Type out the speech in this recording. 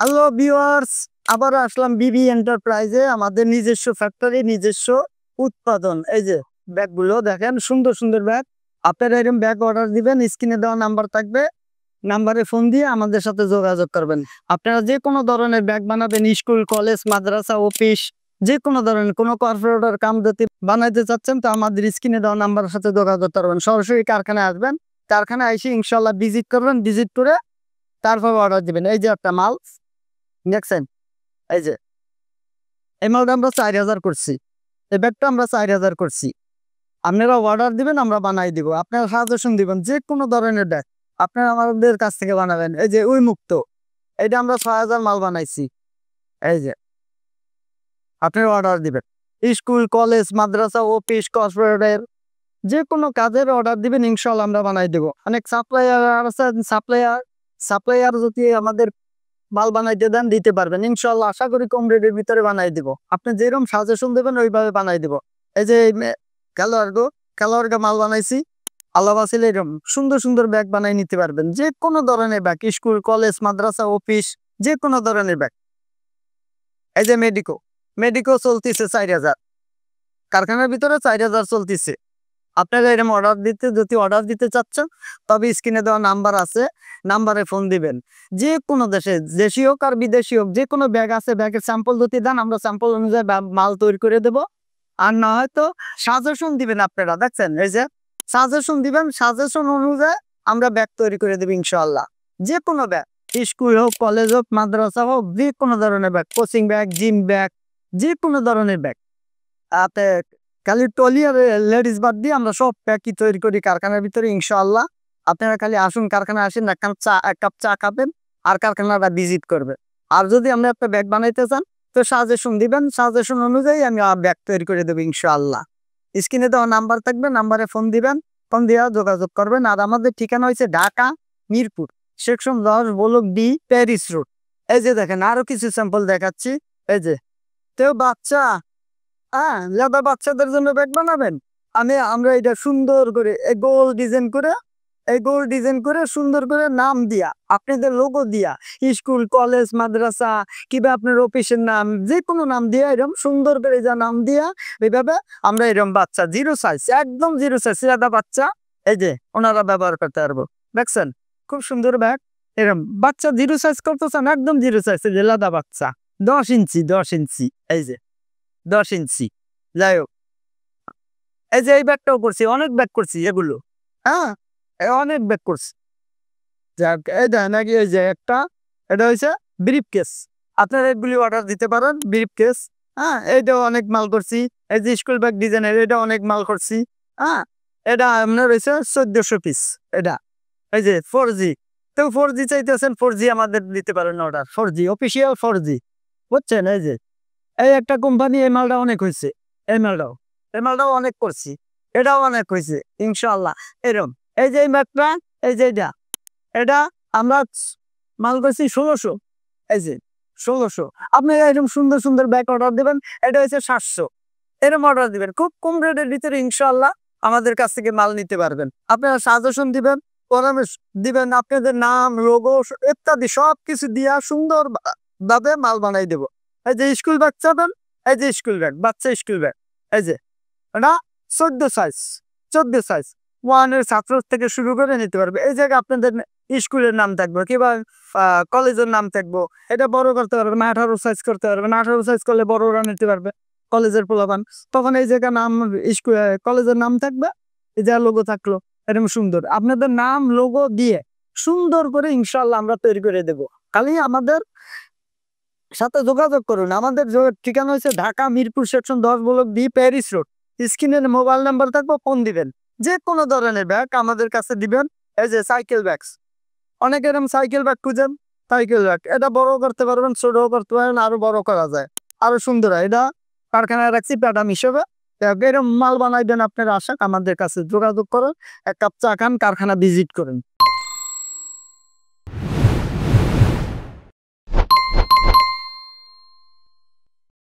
Hello viewers, আবার আসলাম বিবি এন্টারপ্রাইজে। আমাদের নিজস্ব ফ্যাক্টরি, নিজস্ব উৎপাদন। এই যে ব্যাগগুলো দেখেন, সুন্দর সুন্দর ব্যাগ। আপনারা এরকম ব্যাগ অর্ডার দিবেন, স্ক্রিনে দেওয়া নাম্বার থাকবে, নাম্বারে ফোন দিয়ে আমাদের সাথে যোগাযোগ করবেন। আপনারা যে কোনো ধরনের ব্যাগ বানাবেন, স্কুল, কলেজ, মাদ্রাসা, অফিস, যে কোনো ধরনের কোনো কর্পোরেটর কাম যদি বানাইতে চাচ্ছেন, তো আমাদের স্ক্রিনে দেওয়া নাম্বারের সাথে যোগাযোগ করবেন। সরাসরি কারখানায় আসবেন, কারখানায় এসে ইনশাল্লাহ ভিজিট করবেন, ভিজিট করে তারপর অর্ডার দিবেন। এই যে একটা মাল দেখছেন, এই যে এই মালটা আমরা 4,000 করছি, এই ব্যাগটা আমরা 4,000 করছি। আপনারা অর্ডার দিবেন, আমরা বানাই দিব। আপনারা সাজেশন দিবেন যে কোনো ধরনের ব্যাগ আপনারা আমাদের কাছ থেকে বানাবেন। এই যে ওই মুক্ত, এটা আমরা 6,000 মাল বানাইছি। এই যে আপনারা অর্ডার দিবেন, স্কুল, কলেজ, মাদ্রাসা, অফিস, কর্পোরেটের যে কোনো কাজের অর্ডার দিবেন, ইনশাল্লাহ আমরা বানাই দেবো। অনেক সাপ্লায়ার আছে, সাপ্লায়ার যদি আমাদের মাল বানাইতে দেন, দিতে পারবেন ইনশাল্লাহ। আশা করি কম রেটের ভিতরে বানাই দিব। আপনি যেরকম সাজেশন দেবেন ওইভাবে বানাই দিব। এই যে ক্যালোয়ার্গো মাল বানাইছি, আল্লাহ বাসিল এরকম সুন্দর সুন্দর ব্যাগ বানাই নিতে পারবেন। যে কোনো ধরনের ব্যাগ, স্কুল, কলেজ, মাদ্রাসা, অফিস, যে কোনো ধরনের ব্যাগ। এই যে মেডিকো চলতেছে 4,000, কারখানার ভিতরে 4,000 চলতেছে। আপনারা এরকম যদি অর্ডার দিতে চাচ্ছেন, তবে স্ক্রিনে দেওয়া নাম্বার আছে, নাম্বারে ফোন দিবেন। যে কোনো দেশে, দেশি হোক আর বিদেশি হোক, যে কোনো ব্যাগ আছে, ব্যাগের স্যাম্পল যদি দেন, আমরা স্যাম্পল অনুযায়ী মাল তৈরি করে দেব। আর না হয়তো সাজেশন দিবেন। আপনারা দেখছেন, এই যে সাজেশন দিবেন, সাজেশন অনুযায়ী আমরা ব্যাগ তৈরি করে দেবো ইনশাল্লাহ। যে কোনো ব্যাগ, স্কুল হোক, কলেজ হোক, মাদ্রাসা হোক, যে কোনো ধরনের bag, coaching bag, gym bag, যে কোনো ধরনের ব্যাগ। আপনি খালি ট্রলি আর লেডিস বাদ দিয়ে আমরা সব প্যাকই তৈরি করি কারখানার ভিতরে ইনশাআল্লাহ। আপনারা খালি আসুন, কারখানা আসেন, এক কাপ চা খাবেন আর কারখানাটা ভিজিট করবেন। আর যদি আপনি একটা ব্যাগ বানাইতে চান, তো সাজেশন দিবেন, সাজেশন অনুযায়ী আমি ব্যাগ তৈরি করে দেবো ইনশাআল্লাহ। স্ক্রিনে দেওয়া নাম্বার থাকবে, নাম্বারে ফোন দিবেন, ফোন দিয়ে যোগাযোগ করবেন। আর আমাদের ঠিকানা হয়েছে Dhaka Mirpur, section 10 block D, Paris road. এই যে দেখেন, আরো কিছু স্যাম্পল দেখাচ্ছি। এই যে তেও বাচ্চা, হ্যাঁ, যাদের বাচ্চাদের জন্য ব্যাগ বানাবেন, আমরা এটা সুন্দর করে গোল ডিজাইন করে সুন্দর করে নাম দিয়া, আপনাদের লোগো দিয়া, স্কুল, কলেজ, মাদ্রাসা কিংবা আপনার অফিসের নাম, যে কোনো নাম দিয়া, এরকম সুন্দর করে যা নাম দিয়া, এইভাবে আমরা এরকম বাচ্চা জিরো সাইজ, একদম জিরো সাইজ সাদা বাচ্চা, এই যে ওনারা ব্যবহার করতে পারবো। দেখছেন, খুব সুন্দর ব্যাগ। এরকম বাচ্চা জিরো সাইজ করতেছেন, একদম জিরো সাইজ, লাদা বাচ্চা 10 ইঞ্চি, 10 ইঞ্চি, এই যে 10 ইঞ্চি। যাই হোক, এই যে এই ব্যাগটাও করছি, অনেক ব্যাগ করছি এগুলো। হ্যাঁ, অনেক ব্যাগ করছি। যাক, এই দেখেন, নাকি এই যে একটা, এটা হয়েছে ব্রিফ কেস। আপনারা এগুলি অর্ডার দিতে পারেন, ব্রিফ কেস। হ্যাঁ, এইটাও অনেক মাল করছি। এই যে স্কুল ব্যাগ ডিজাইনের, এটা অনেক মাল করছি। হ্যাঁ, এটা আপনার হয়েছে 1400 পিস। এটা এই যে 4G, তো 4G চাইতেছেন, 4G আমাদের দিতে পারেন অর্ডার, 4G অফিসিয়াল 4G, বুঝছেন। এই যে এই একটা কোম্পানি, এই মালটা অনেক হয়েছে। এই মালটাও অনেক করছি, এটাও অনেক হয়েছে ইনশাল্লাহ। এরম এই যে এই ম্যাটটা, এই যে এটা আমরা মাল করছি 1600। এই যে 1600। আপনি এরকম সুন্দর সুন্দর ব্যাগ অর্ডার দিবেন, এটা হচ্ছে 700। এরম অর্ডার দিবেন, খুব কম রেটের ভিতরে ইনশাল্লাহ আমাদের কাছ থেকে মাল নিতে পারবেন। আপনারা সাজেশন দিবেন, পরামর্শ দিবেন, আপনাদের নাম, লোগো ইত্যাদি সবকিছু দিয়া সুন্দর ভাবে মাল বানাই দেবো। এই যে স্কুল ব্যাগ চাবেন, এই যে স্কুল ব্যাগ, বাচ্চা স্কুল ব্যাগ, এই যে এটা 14 সাইজ, 14 সাইজ, 1 এর ছাত্র থেকে শুরু করে নিতে পারবে। এই জায়গায় আপনাদের স্কুলের নাম থাকবে কিংবা কলেজের নাম থাকবো। এটা বড় করতে পারবেন, 18 সাইজ করতে পারবেন, 18 সাইজ করলে বড়রা নিতে পারবে, কলেজের পোলাপান। তখন এই জায়গায় নাম, স্কুল, কলেজের নাম থাকবে, এই যে লোগো থাকলো, এরকম সুন্দর আপনাদের নাম লোগো দিয়ে সুন্দর করে ইনশাল্লাহ আমরা তৈরি করে দেবো। খালি আমাদের সাথে যোগাযোগ করুন। আমাদের ঠিকানা হচ্ছে Dhaka Mirpur, section 10 block D, Paris road. স্ক্রিনে মোবাইল নাম্বার থাকবো, ফোন দিবেন। যে কোনো ধরনের ব্যাগ আমাদের কাছে দিবেন। এই যে সাইকেল ব্যাগ, অনেক এরকম সাইকেল ব্যাগ খুঁজেন, সাইকেল ব্যাগ এটা বড় করতে পারবেন, ছোট করতে পারবেন, আরো বড় করা যায়, আরো সুন্দর হয়। এটা কারখানায় রাখছি প্যাডাম হিসেবে। এরকম মাল বানাইবেন, আপনারা আসেন, আমাদের কাছে যোগাযোগ করেন, এক কাপ চা খান, কারখানা ভিজিট করেন।